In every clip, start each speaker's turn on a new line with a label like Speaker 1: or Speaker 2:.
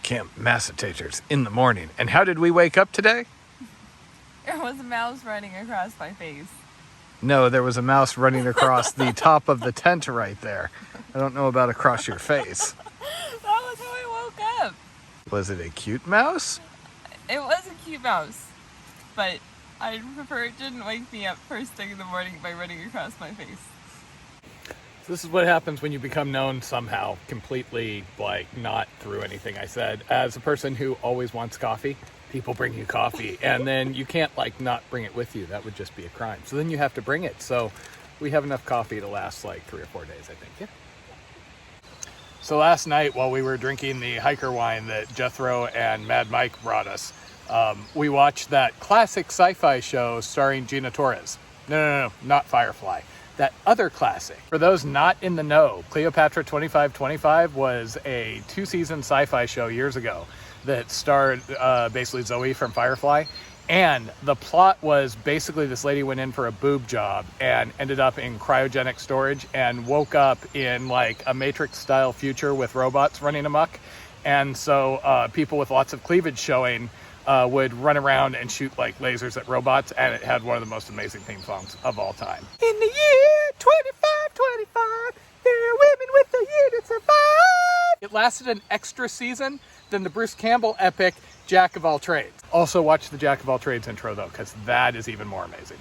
Speaker 1: Camp Taters in the morning. And how did we wake up today?
Speaker 2: There was a mouse running across my face.
Speaker 1: No, there was a mouse running across the top of the tent right there. I don't know about across your face.
Speaker 2: That was how I woke up.
Speaker 1: Was it a cute mouse?
Speaker 2: It was a cute mouse, but I'd prefer it didn't wake me up first thing in the morning by running across my face.
Speaker 1: This is what happens when you become known somehow, completely, like, not through anything I said. As a person who always wants coffee, people bring you coffee, and then you can't, like, not bring it with you. That would just be a crime. So then you have to bring it. So we have enough coffee to last, like, 3 or 4 days, I think. Yeah. So last night, while we were drinking the hiker wine that Jethro and Mad Mike brought us, we watched that classic sci-fi show starring Gina Torres. No, not Firefly. That other classic. For those not in the know, Cleopatra 2525 was a 2-season sci-fi show years ago that starred basically Zoe from Firefly. And the plot was basically this lady went in for a boob job and ended up in cryogenic storage and woke up in like a Matrix-style future with robots running amok. And so people with lots of cleavage showing would run around and shoot like lasers at robots, and it had one of the most amazing theme songs of all time. In the year 2525, there are women with the year to survive. It lasted an extra season than the Bruce Campbell epic Jack of All Trades. Also watch the Jack of All Trades intro though, because that is even more amazing.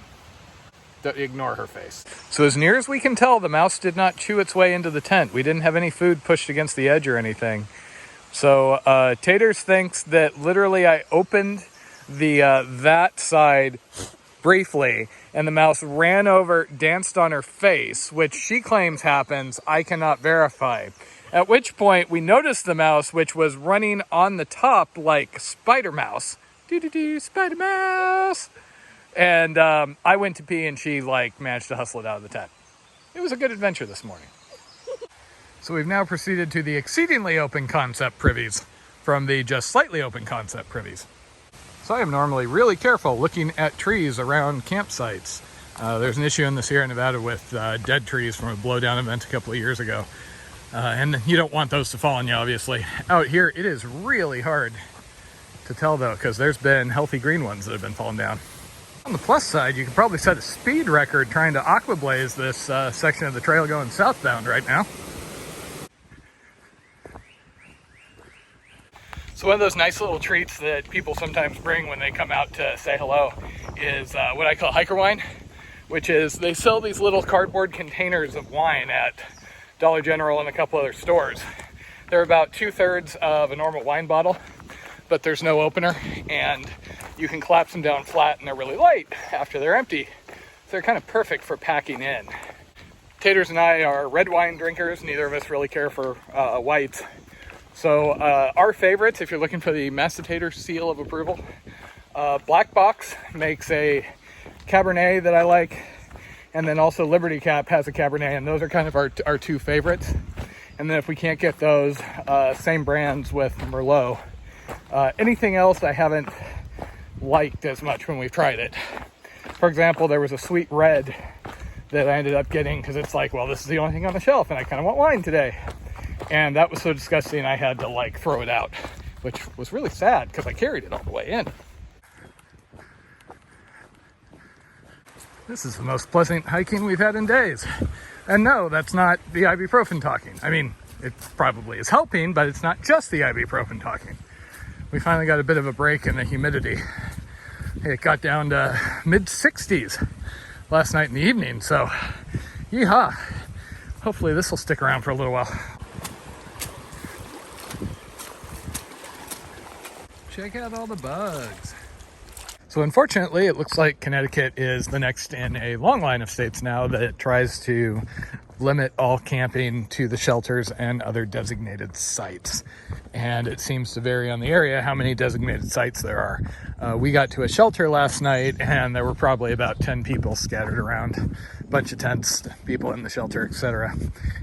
Speaker 1: Don't ignore her face. So as near as we can tell, the mouse did not chew its way into the tent. We didn't have any food pushed against the edge or anything. So Taters thinks that literally I opened the that side briefly and the mouse ran over, danced on her face, which she claims happens. I cannot verify. At which point we noticed the mouse, which was running on the top like Spider Mouse. Doo-doo-doo, Spider Mouse. And I went to pee and she like managed to hustle it out of the tent. It was a good adventure this morning. So we've now proceeded to the exceedingly open concept privies from the just slightly open concept privies. So I am normally really careful looking at trees around campsites. There's an issue in the Sierra Nevada with dead trees from a blowdown event a couple of years ago. And you don't want those to fall on you, obviously. Out here, it is really hard to tell though, because there's been healthy green ones that have been falling down. On the plus side, you could probably set a speed record trying to aquablaze this section of the trail going southbound right now. So one of those nice little treats that people sometimes bring when they come out to say hello is what I call hiker wine, which is they sell these little cardboard containers of wine at Dollar General and a couple other stores. They're about 2/3 of a normal wine bottle, but there's no opener, and you can collapse them down flat and they're really light after they're empty. So they're kind of perfect for packing in. Taters and I are red wine drinkers. Neither of us really care for whites. So our favorites, if you're looking for the Tater seal of approval, Black Box makes a Cabernet that I like, and then also Liberty Cap has a Cabernet, and those are kind of our 2 favorites. And then if we can't get those, same brands with Merlot. Anything else I haven't liked as much when we've tried it. For example, there was a sweet red that I ended up getting because it's like, well, this is the only thing on the shelf and I kind of want wine today. And that was so disgusting I had to like throw it out, which was really sad because I carried it all the way in. This is the most pleasant hiking we've had in days. And no, that's not the ibuprofen talking. I mean, it probably is helping, but it's not just the ibuprofen talking. We finally got a bit of a break in the humidity. It got down to mid-60s last night in the evening, so yeehaw. Hopefully this will stick around for a little while. Check out all the bugs. So unfortunately, it looks like Connecticut is the next in a long line of states now that tries to limit all camping to the shelters and other designated sites. And it seems to vary on the area how many designated sites there are. We got to a shelter last night and there were probably about 10 people scattered around, a bunch of tents, people in the shelter, etc.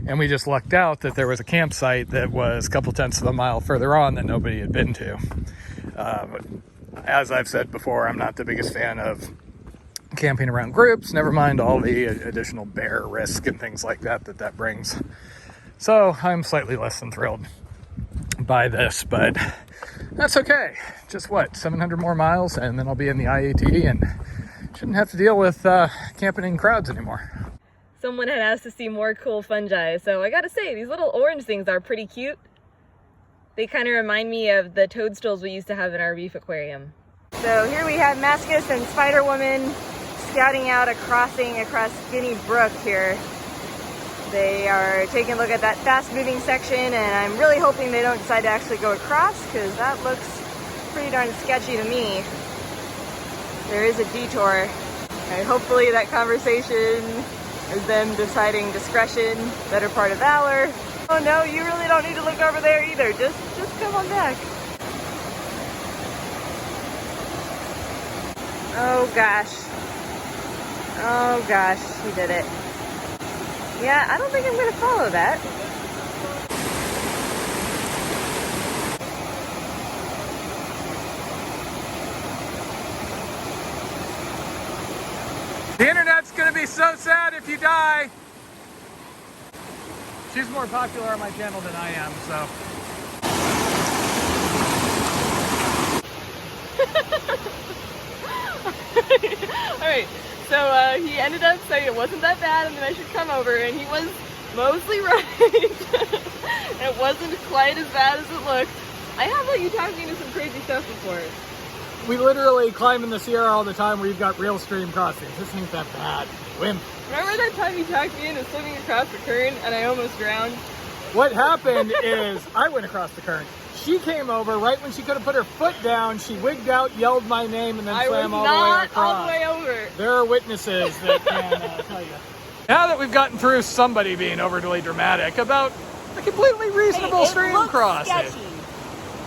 Speaker 1: And we just lucked out that there was a campsite that was a couple tenths of a mile further on that nobody had been to. As I've said before, I'm not the biggest fan of camping around groups, never mind all the additional bear risk and things like that that brings. So I'm slightly less than thrilled. by this, but that's okay. Just what, 700 more miles, and then I'll be in the IAT and shouldn't have to deal with camping in crowds anymore.
Speaker 2: Someone had asked to see more cool fungi, so I gotta say, these little orange things are pretty cute. They kind of remind me of the toadstools we used to have in our reef aquarium. So here we have Mascus and Spider Woman scouting out a crossing across Guinea Brook here. They are taking a look at that fast-moving section, and I'm really hoping they don't decide to actually go across, because that looks pretty darn sketchy to me. There is a detour, and hopefully that conversation is them deciding discretion, better part of valor. Oh no, you really don't need to look over there either. Just come on back. Oh gosh. Oh gosh, he did it. Yeah, I don't think I'm gonna follow that.
Speaker 1: The internet's gonna be so sad if you die. She's more popular on my channel than I am, so.
Speaker 2: Alright, so he ended up saying it wasn't that bad and then I should come over, and he was mostly right. It wasn't quite as bad as it looked. I have let you talk me into some crazy stuff before.
Speaker 1: We literally climb in the Sierra all the time where you've got real stream crossings. This ain't that bad. Wimp.
Speaker 2: Remember that time you talked me into swimming across the current and I almost drowned?
Speaker 1: What happened is I went across the current. She came over right when she could have put her foot down. She wigged out, yelled my name, and then swam all the way across.
Speaker 2: All the way over.
Speaker 1: There are witnesses that can tell you. Now that we've gotten through somebody being overly dramatic about a completely reasonable stream crossing.
Speaker 2: Sketchy.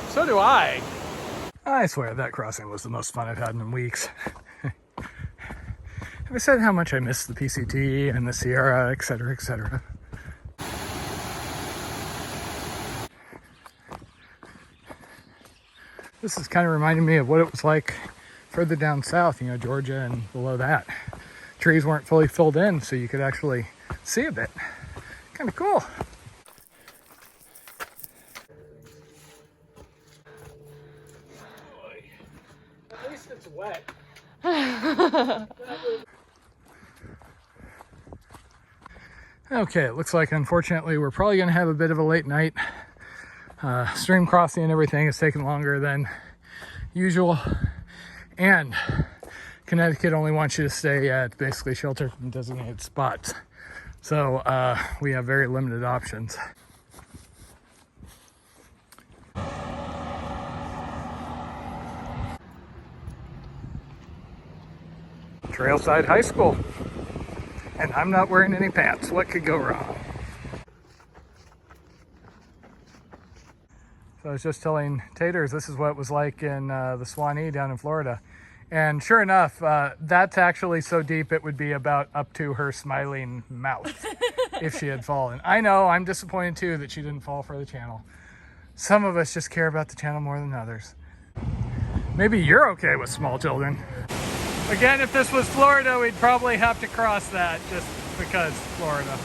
Speaker 1: So do I. I swear that crossing was the most fun I've had in weeks. Have I said how much I miss the PCT and the Sierra, etc., etc.? This is kind of reminding me of what it was like further down south, you know, Georgia and below that. Trees weren't fully filled in, so you could actually see a bit. Kind of cool. At least it's wet. Okay, it looks like unfortunately we're probably going to have a bit of a late night. Stream crossing and everything is taking longer than usual, and Connecticut only wants you to stay at basically sheltered and designated spots, so we have very limited options. Trailside High School, and I'm not wearing any pants. What could go wrong? So I was just telling Taters this is what it was like in the Swanee down in Florida. And sure enough, that's actually so deep it would be about up to her smiling mouth if she had fallen. I know, I'm disappointed too that she didn't fall for the channel. Some of us just care about the channel more than others. Maybe you're okay with small children. Again, if this was Florida, we'd probably have to cross that just because Florida.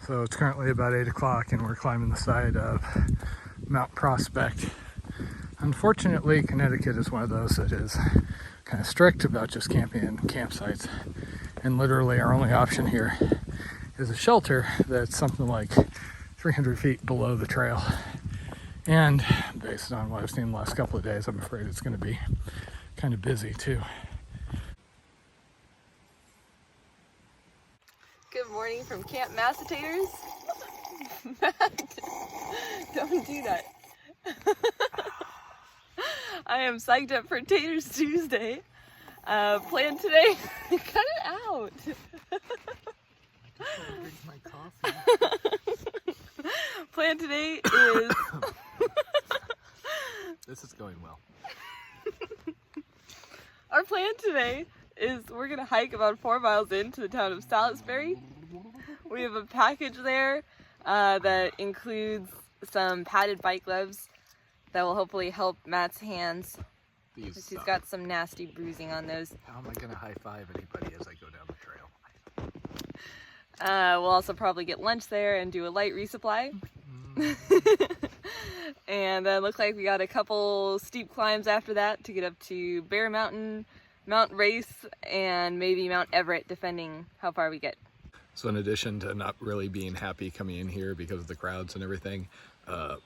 Speaker 1: So it's currently about 8 o'clock and we're climbing the side of Mount Prospect. Unfortunately, Connecticut is one of those that is kind of strict about just camping in campsites. And literally our only option here is a shelter that's something like 300 feet below the trail. And based on what I've seen the last couple of days, I'm afraid it's going to be kind of busy too.
Speaker 2: Good morning from Camp Taters. Don't do that. I am psyched up for Taters Tuesday. Plan today. Cut it out. Plan today is.
Speaker 1: This is going well.
Speaker 2: Our plan today is we're gonna hike about 4 miles into the town of Salisbury. We have a package there that includes some padded bike gloves that will hopefully help Matt's hands.
Speaker 1: These
Speaker 2: He's got some nasty bruising on those.
Speaker 1: How am I gonna high-five anybody as I go down the trail?
Speaker 2: We'll also probably get lunch there and do a light resupply. And then looks like we got a couple steep climbs after that to get up to Bear Mountain, Mount Race, and maybe Mount Everett, depending how far we get.
Speaker 1: So in addition to not really being happy coming in here because of the crowds and everything,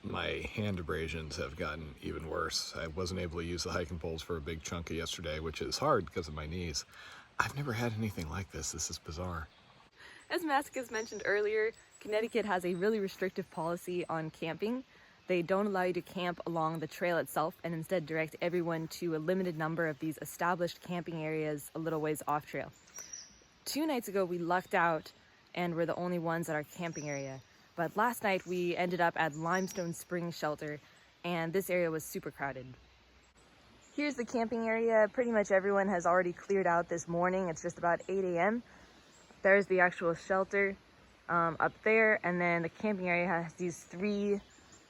Speaker 1: my hand abrasions have gotten even worse. I wasn't able to use the hiking poles for a big chunk of yesterday, which is hard because of my knees. I've never had anything like this. This is bizarre.
Speaker 2: As Mackaye mentioned earlier, Connecticut has a really restrictive policy on camping. They don't allow you to camp along the trail itself and instead direct everyone to a limited number of these established camping areas a little ways off trail. 2 nights ago we lucked out and were the only ones at our camping area. But last night we ended up at Limestone Spring Shelter and this area was super crowded. Here's the camping area. Pretty much everyone has already cleared out this morning. It's just about 8 a.m. There's the actual shelter up there, and then the camping area has these 3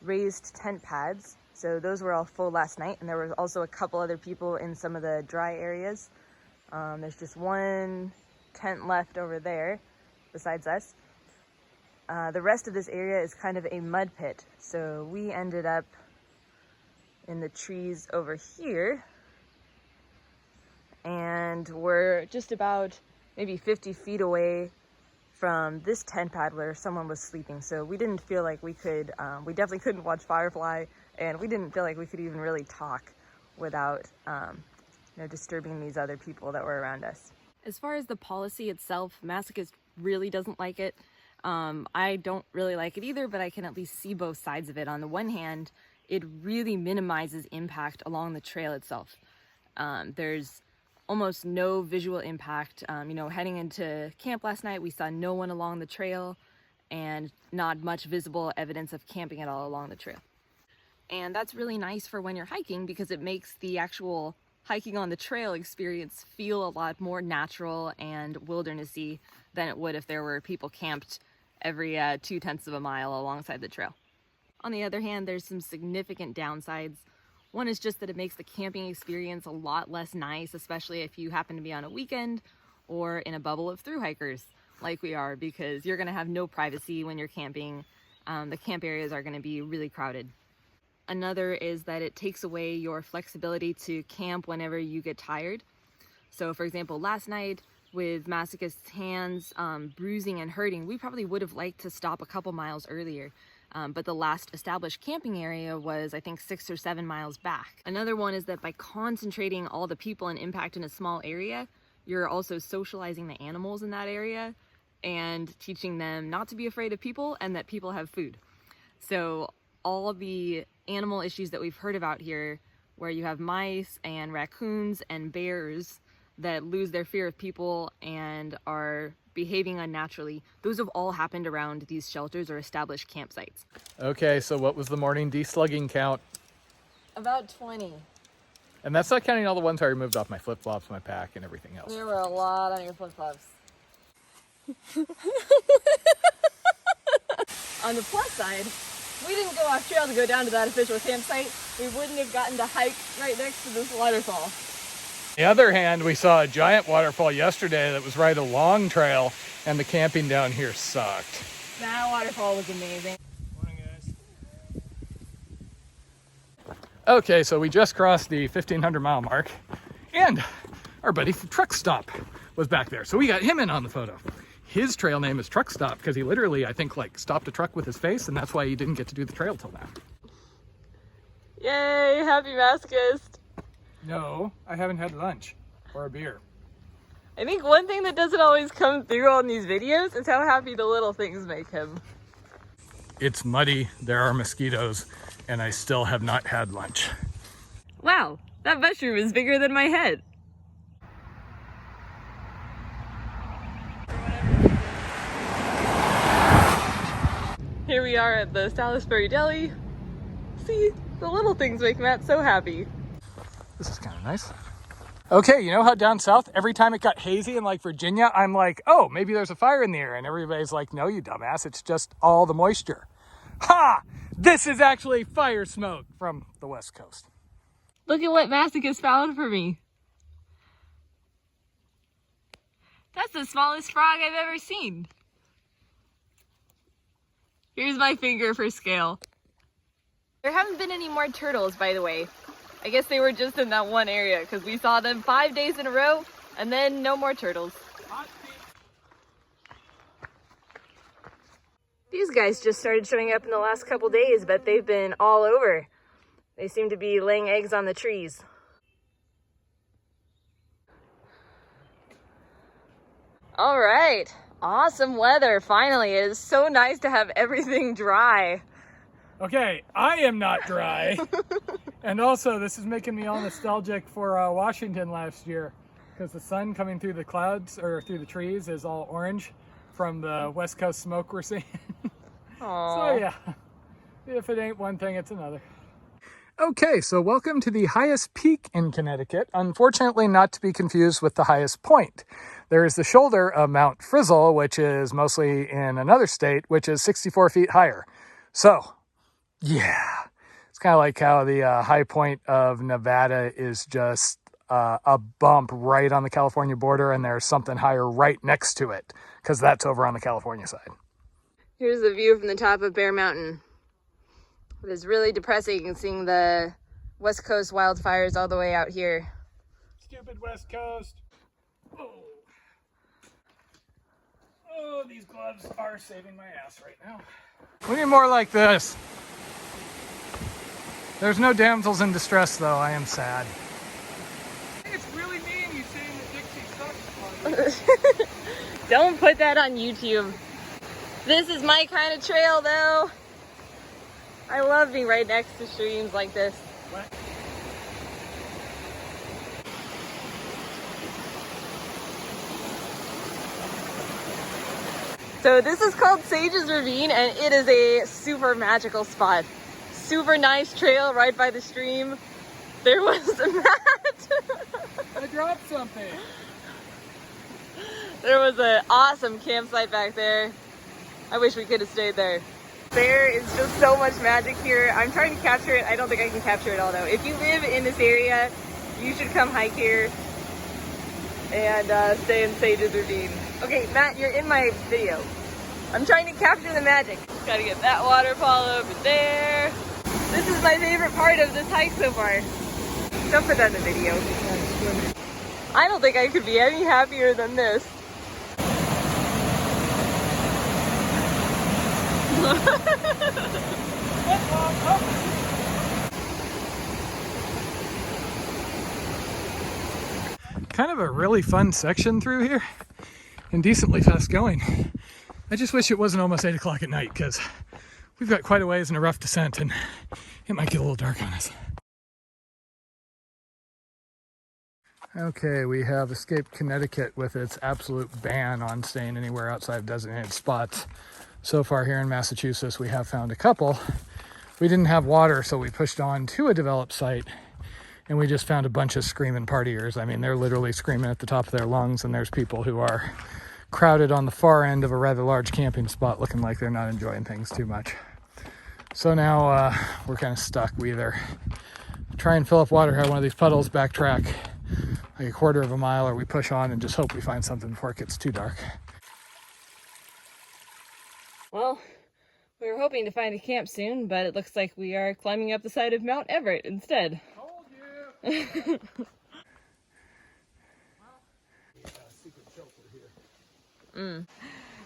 Speaker 2: raised tent pads. So those were all full last night, and there was also a couple other people in some of the dry areas. There's just 1 tent left over there besides us. The rest of this area is kind of a mud pit, so we ended up in the trees over here, and we're just about maybe 50 feet away from this tent pad where someone was sleeping. So we didn't feel like we could, we definitely couldn't watch Firefly, and we didn't feel like we could even really talk without disturbing these other people that were around us. As far as the policy itself, Mackaye really doesn't like it. I don't really like it either, but I can at least see both sides of it. On the one hand, it really minimizes impact along the trail itself. There's almost no visual impact. Heading into camp last night, we saw no one along the trail and not much visible evidence of camping at all along the trail. And that's really nice for when you're hiking because it makes the actual hiking on the trail experience feel a lot more natural and wildernessy than it would if there were people camped every 0.2 of a mile alongside the trail. On the other hand, there's some significant downsides. One is just that it makes the camping experience a lot less nice, especially if you happen to be on a weekend or in a bubble of thru hikers like we are, because you're going to have no privacy when you're camping. The camp areas are going to be really crowded. Another is that it takes away your flexibility to camp whenever you get tired. So for example, last night with Mackaye's hands bruising and hurting, we probably would have liked to stop a couple miles earlier. But the last established camping area was, I think, 6 or 7 miles back. Another one is that by concentrating all the people and impact in a small area, you're also socializing the animals in that area and teaching them not to be afraid of people and that people have food. So all the animal issues that we've heard about here, where you have mice and raccoons and bears that lose their fear of people and are behaving unnaturally, those have all happened around these shelters or established campsites.
Speaker 1: Okay, so what was the morning deslugging count?
Speaker 2: About 20.
Speaker 1: And that's not counting all the ones I removed off my flip-flops, my pack, and everything else.
Speaker 2: There were a lot on your flip-flops. On the plus side, we didn't go off trail to go down to that official campsite. We wouldn't have gotten to hike right next to this waterfall.
Speaker 1: On the other hand, we saw a giant waterfall yesterday that was right along trail, and the camping down here sucked.
Speaker 2: That waterfall was amazing.
Speaker 1: Morning, guys. Okay, so we just crossed the 1,500 mile mark, and our buddy from Truck Stop was back there. So we got him in on the photo. His trail name is Truck Stop because he literally, I think, stopped a truck with his face, and that's why he didn't get to do the trail till now.
Speaker 2: Yay, happy Mackaye.
Speaker 1: No, I haven't had lunch or a beer.
Speaker 2: I think one thing that doesn't always come through on these videos is how happy the little things make him.
Speaker 1: It's muddy, there are mosquitoes, and I still have not had lunch.
Speaker 2: Wow, that mushroom is bigger than my head. Here we are at the Salisbury Deli. See, the little things make Matt so happy.
Speaker 1: This is kind of nice. Okay, you know how down south, every time it got hazy in Virginia, I'm like, oh, maybe there's a fire in the air. And everybody's like, no, you dumbass, it's just all the moisture. Ha! This is actually fire smoke from the West Coast.
Speaker 2: Look at what Massacus found for me. That's the smallest frog I've ever seen. Here's my finger for scale. There haven't been any more turtles, by the way. I guess they were just in that one area because we saw them 5 days in a row and then no more turtles. These guys just started showing up in the last couple days, but they've been all over. They seem to be laying eggs on the trees. All right, awesome weather. Finally, it is so nice to have everything dry.
Speaker 1: Okay, I am not dry. And also, this is making me all nostalgic for Washington last year because the sun coming through the clouds or through the trees is all orange from the West Coast smoke we're seeing. So yeah, if it ain't one thing, it's another. Okay, so welcome to the highest peak in Connecticut. Unfortunately, not to be confused with the highest point. There is the shoulder of Mount Frizzle, which is mostly in another state, which is 64 feet higher. So, yeah, it's kind of like how the high point of Nevada is just a bump right on the California border, and there's something higher right next to it, because that's over on the California side.
Speaker 2: Here's the view from the top of Bear Mountain. It is really depressing seeing the West Coast wildfires all the way out here.
Speaker 1: Stupid West Coast. Oh, these gloves are saving my ass right now. We need more like this. There's no damsels in distress, though. I am sad. I think it's really mean you saying that Dixie sucks.
Speaker 2: Don't put that on YouTube. This is my kind of trail, though. I love being right next to streams like this.
Speaker 1: What?
Speaker 2: So this is called Sage's Ravine, and it is a super magical spot. Super nice trail right by the stream. There was a mat.
Speaker 1: I dropped something.
Speaker 2: There was an awesome campsite back there. I wish we could have stayed there. There is just so much magic here. I'm trying to capture it. I don't think I can capture it all though. If you live in this area, you should come hike here and stay in Sage's Ravine. Okay, Matt, you're in my video. I'm trying to capture the magic. Gotta get that waterfall over there. This is my favorite part of this hike so far. Don't put that in the video. I don't think I could be any happier than this.
Speaker 1: Kind of a really fun section through here and decently fast going. I just wish it wasn't almost 8 o'clock at night because we've got quite a ways and a rough descent and it might get a little dark on us. Okay, we have escaped Connecticut with its absolute ban on staying anywhere outside of designated spots. So far here in Massachusetts, we have found a couple. We didn't have water, so we pushed on to a developed site, and we just found a bunch of screaming partiers. I mean, they're literally screaming at the top of their lungs, and there's people who are crowded on the far end of a rather large camping spot looking like they're not enjoying things too much. So now we're kind of stuck. We either try and fill up water, have one of these puddles, backtrack like a quarter of a mile, or we push on and just hope we find something before it gets too dark.
Speaker 2: Well, we were hoping to find a camp soon, but it looks like we are climbing up the side of Mount Everett instead.
Speaker 1: Told you.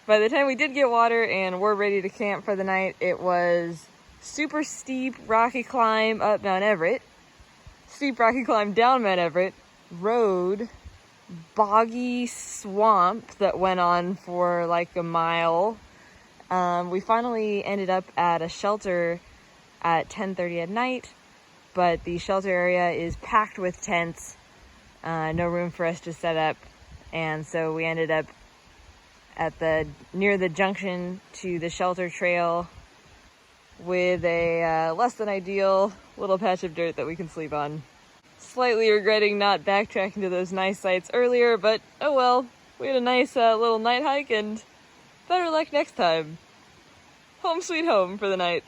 Speaker 2: By the time we did get water and were ready to camp for the night, it was super steep, rocky climb up Mount Everett, steep, rocky climb down Mount Everett, road, boggy swamp that went on for like a mile. We finally ended up at a shelter at 10:30 at night, but the shelter area is packed with tents, no room for us to set up, and so we ended up at near the junction to the shelter trail with a less than ideal little patch of dirt that we can sleep on. Slightly regretting not backtracking to those nice sites earlier, but oh well, we had a nice little night hike and better luck next time. Home Home sweet home for the night.